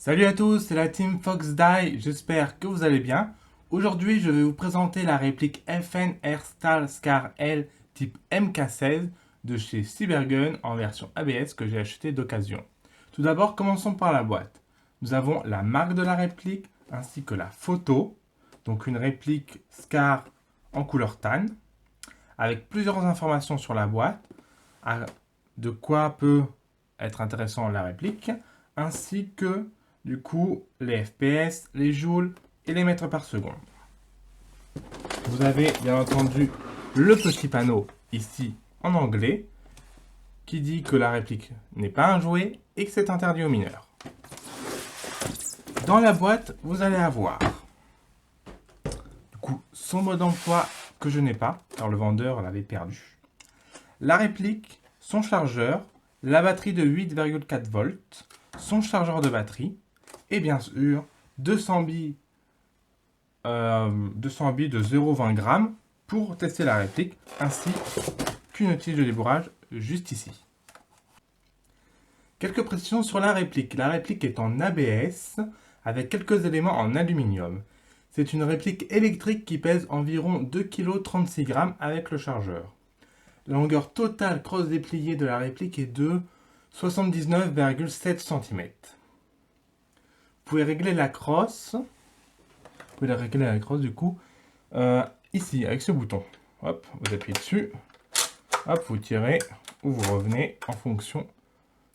Salut à tous, c'est la team FoxDie, j'espère que vous allez bien. Aujourd'hui, je vais vous présenter la réplique FN Airstyle Scar L type MK16 de chez Cybergun en version ABS que j'ai acheté d'occasion. Tout d'abord, commençons par la boîte. Nous avons la marque de la réplique ainsi que la photo, donc une réplique Scar en couleur tan, avec plusieurs informations sur la boîte, de quoi peut être intéressant la réplique, ainsi que du coup les FPS, les joules et les mètres par seconde. Vous avez bien entendu le petit panneau ici en anglais qui dit que la réplique n'est pas un jouet et que c'est interdit aux mineurs. Dans la boîte, vous allez avoir du coup son mode d'emploi que je n'ai pas car le vendeur l'avait perdu. La réplique, son chargeur, la batterie de 8,4 volts, son chargeur de batterie et bien sûr 200 billes de 0,20 g pour tester la réplique ainsi qu'une tige de débourrage juste ici. Quelques précisions sur la réplique. La réplique est en ABS avec quelques éléments en aluminium. C'est une réplique électrique qui pèse environ 2,36 kg avec le chargeur. La longueur totale crosse dépliée de la réplique est de 79,7 cm. Vous pouvez régler la crosse. Vous pouvez régler la crosse du coup ici avec ce bouton. Hop, vous appuyez dessus. Hop, vous tirez ou vous revenez en fonction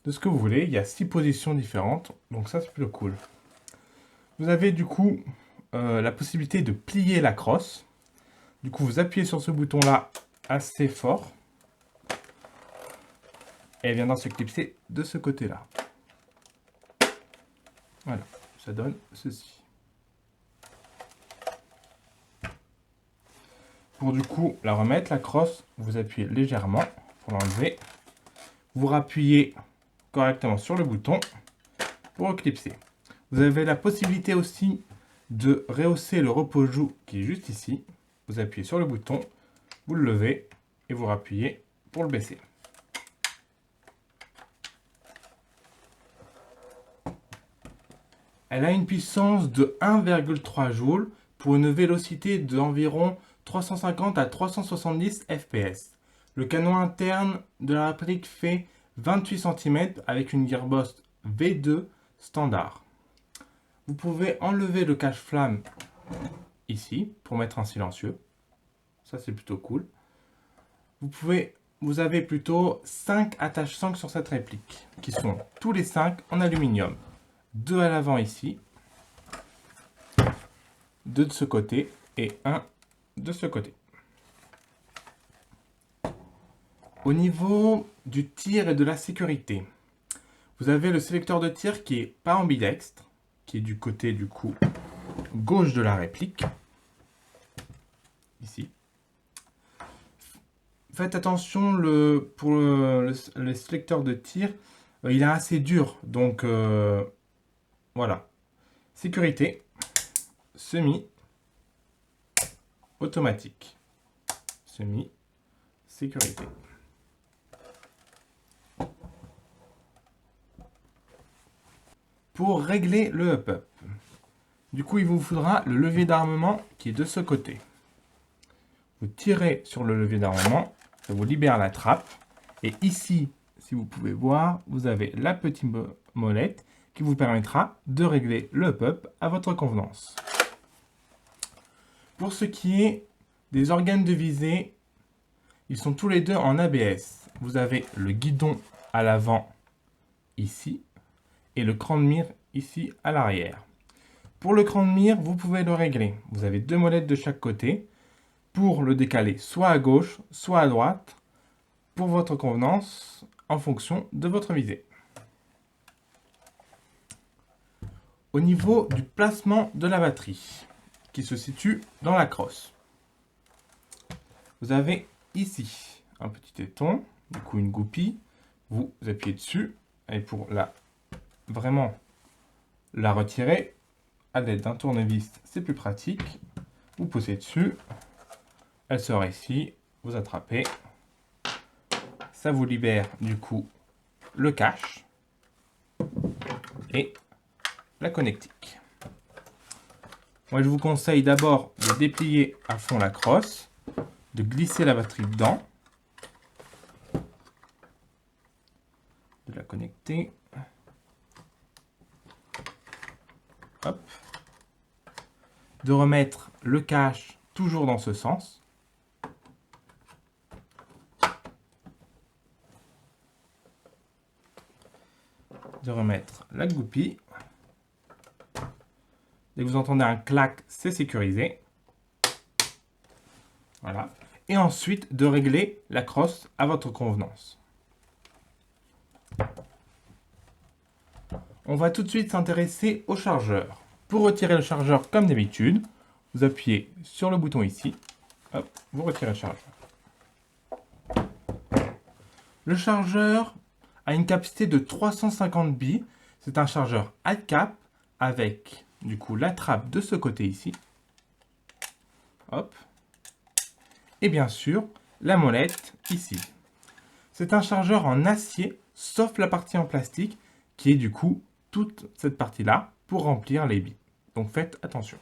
de ce que vous voulez. Il y a 6 positions différentes, donc ça c'est plutôt cool. Vous avez du coup la possibilité de plier la crosse. Du coup, vous appuyez sur ce bouton là assez fort. Et elle viendra se clipser de ce côté-là. Voilà, ça donne ceci. Pour du coup la remettre, la crosse, vous appuyez légèrement pour l'enlever. Vous rappuyez correctement sur le bouton pour clipser. Vous avez la possibilité aussi de rehausser le repos-joue qui est juste ici. Vous appuyez sur le bouton, vous le levez et vous rappuyez pour le baisser. Elle a une puissance de 1,3 joules pour une vélocité d'environ 350 à 370 fps. Le canon interne de la réplique fait 28 cm avec une gearbox V2 standard. Vous pouvez enlever le cache-flamme ici pour mettre un silencieux. Ça c'est plutôt cool. Vous avez plutôt 5 attaches 5 sur cette réplique qui sont tous les 5 en aluminium. 2 à l'avant ici, 2 de ce côté et 1 de ce côté. Au niveau du tir et de la sécurité, vous avez le sélecteur de tir qui est pas ambidextre, qui est du côté du coup gauche de la réplique, ici. Faites attention, pour le sélecteur de tir, il est assez dur, donc voilà. Sécurité, semi, automatique, semi, sécurité. Pour régler le up-up, du coup il vous faudra le levier d'armement qui est de ce côté. Vous tirez sur le levier d'armement, ça vous libère la trappe. Et ici, si vous pouvez voir, vous avez la petite molette qui vous permettra de régler le up-up à votre convenance. Pour ce qui est des organes de visée, ils sont tous les deux en ABS. Vous avez le guidon à l'avant ici et le cran de mire ici à l'arrière. Pour le cran de mire, vous pouvez le régler. Vous avez 2 molettes de chaque côté pour le décaler soit à gauche, soit à droite pour votre convenance en fonction de votre visée. Au niveau du placement de la batterie, qui se situe dans la crosse, vous avez ici un petit éton, du coup une goupille, vous appuyez dessus, et pour vraiment la retirer à l'aide d'un tournevis, c'est plus pratique. Vous posez dessus, elle sort ici, vous attrapez, ça vous libère du coup le cache et la connectique. Moi, je vous conseille d'abord de déplier à fond la crosse, de glisser la batterie dedans, de la connecter. Hop. De remettre le cache toujours dans ce sens. De remettre la goupille. Dès que vous entendez un clac, c'est sécurisé. Voilà. Et ensuite, de régler la crosse à votre convenance. On va tout de suite s'intéresser au chargeur. Pour retirer le chargeur comme d'habitude, vous appuyez sur le bouton ici. Hop, vous retirez le chargeur. Le chargeur a une capacité de 350 billes. C'est un chargeur ADCAP avec du coup la trappe de ce côté ici. Hop. Et bien sûr, la molette ici. C'est un chargeur en acier, sauf la partie en plastique, qui est du coup toute cette partie-là pour remplir les billes. Donc faites attention.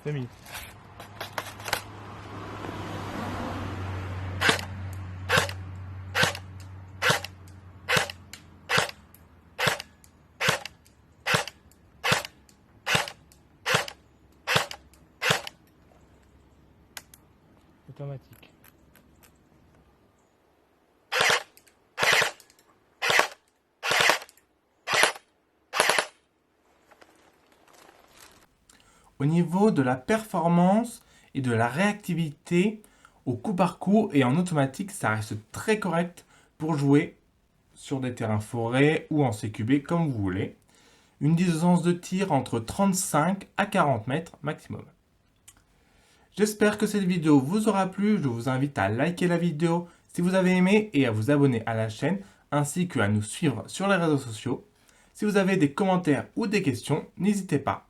C'est mis. Automatique. Au niveau de la performance et de la réactivité au coup par coup et en automatique, ça reste très correct pour jouer sur des terrains forêts ou en CQB comme vous voulez. Une distance de tir entre 35 à 40 mètres maximum. J'espère que cette vidéo vous aura plu. Je vous invite à liker la vidéo si vous avez aimé et à vous abonner à la chaîne ainsi qu'à nous suivre sur les réseaux sociaux. Si vous avez des commentaires ou des questions, n'hésitez pas.